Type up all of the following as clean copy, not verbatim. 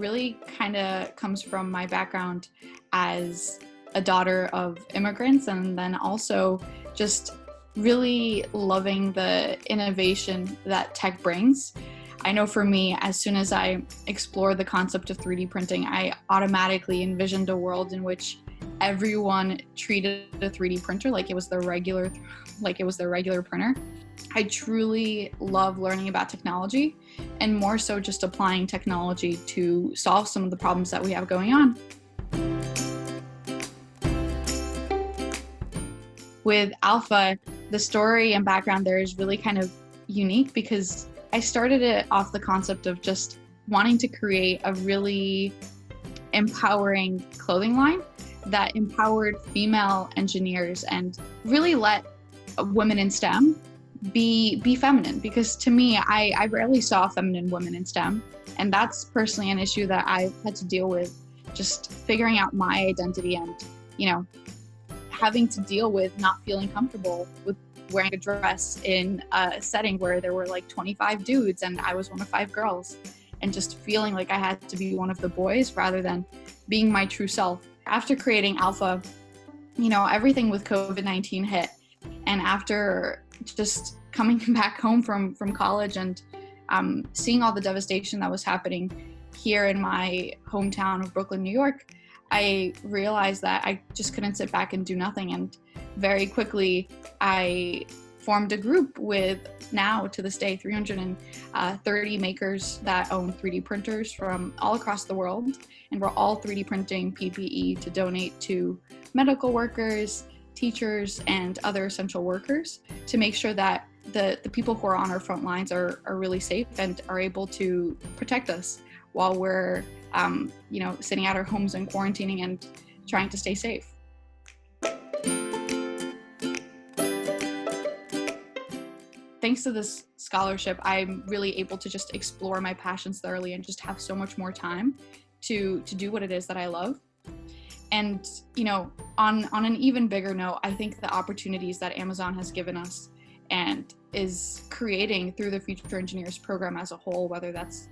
really kind of comes from my background as a daughter of immigrants, and then also just really loving the innovation that tech brings. I know for me, as soon as I explored the concept of 3D printing, I automatically envisioned a world in which everyone treated a 3D printer like it was their regular printer. I truly love learning about technology, and more so just applying technology to solve some of the problems that we have going on. With Alpha, the story and background there is really kind of unique because I started it off the concept of just wanting to create a really empowering clothing line that empowered female engineers and really let women in STEM be feminine, because to me, I rarely saw feminine women in STEM, and that's personally an issue that I've had to deal with, just figuring out my identity and, having to deal with not feeling comfortable with wearing a dress in a setting where there were like 25 dudes and I was one of 5 girls, and just feeling like I had to be one of the boys rather than being my true self. After creating Alpha, everything with COVID-19 hit, and after just coming back home from college and seeing all the devastation that was happening here in my hometown of Brooklyn, New York, I realized that I just couldn't sit back and do nothing. And very quickly, I formed a group with, now to this day, 330 makers that own 3D printers from all across the world. And we're all 3D printing PPE to donate to medical workers, teachers, and other essential workers to make sure that the people who are on our front lines are really safe and are able to protect us while we're sitting at our homes and quarantining and trying to stay safe. Thanks to this scholarship, I'm really able to just explore my passions thoroughly and just have so much more time to do what it is that I love. And, on an even bigger note, I think the opportunities that Amazon has given us and is creating through the Future Engineers program as a whole, whether that's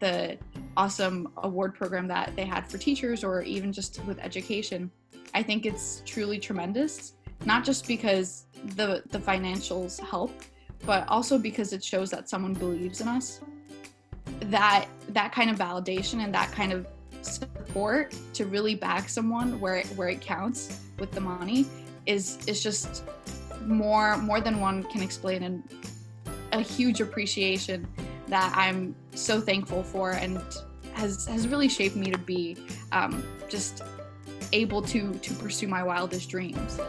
the awesome award program that they had for teachers or even just with education, I think it's truly tremendous, not just because the financials help, but also because it shows that someone believes in us. That kind of validation and that kind of support to really back someone where it counts with the money is just more than one can explain, and a huge appreciation that I'm so thankful for, and has really shaped me to be just able to pursue my wildest dreams.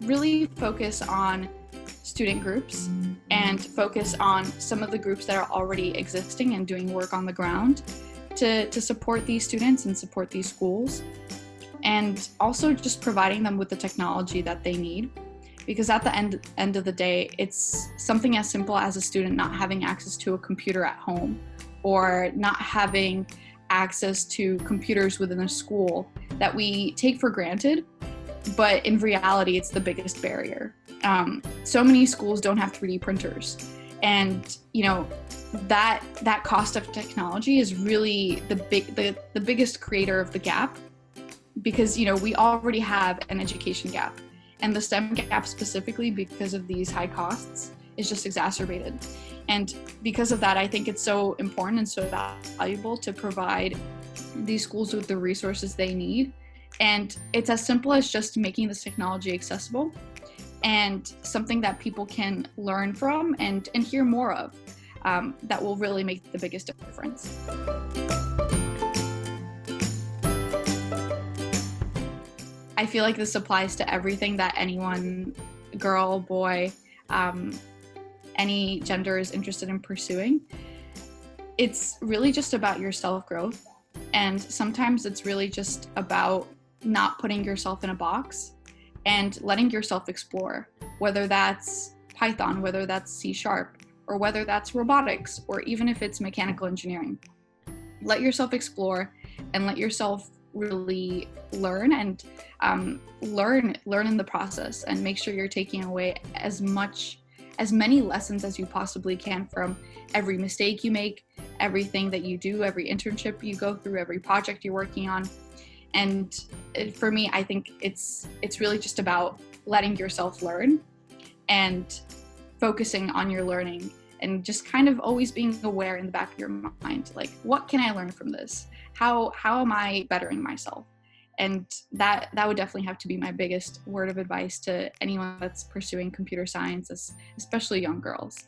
Really focus on student groups and focus on some of the groups that are already existing and doing work on the ground to support these students and support these schools, and also just providing them with the technology that they need, because at the end of the day, it's something as simple as a student not having access to a computer at home or not having access to computers within a school that we take for granted, but in reality, it's the biggest barrier. So many schools don't have 3D printers, and that cost of technology is really the biggest creator of the gap, because we already have an education gap, and the STEM gap specifically, because of these high costs, is just exacerbated. And because of that, I think it's so important and so valuable to provide these schools with the resources they need. And it's as simple as just making this technology accessible and something that people can learn from and hear more of, that will really make the biggest difference. I feel like this applies to everything that anyone, girl, boy, any gender is interested in pursuing. It's really just about your self-growth, and sometimes it's really just about not putting yourself in a box and letting yourself explore, whether that's Python, whether that's C#, or whether that's robotics, or even if it's mechanical engineering. Let yourself explore and let yourself really learn and learn in the process, and make sure you're taking away as much as many lessons as you possibly can from every mistake you make, everything that you do, every internship you go through, every project you're working on. And for me, I think it's really just about letting yourself learn and focusing on your learning, and just kind of always being aware in the back of your mind, like, what can I learn from this? How am I bettering myself? And that would definitely have to be my biggest word of advice to anyone that's pursuing computer science, especially young girls.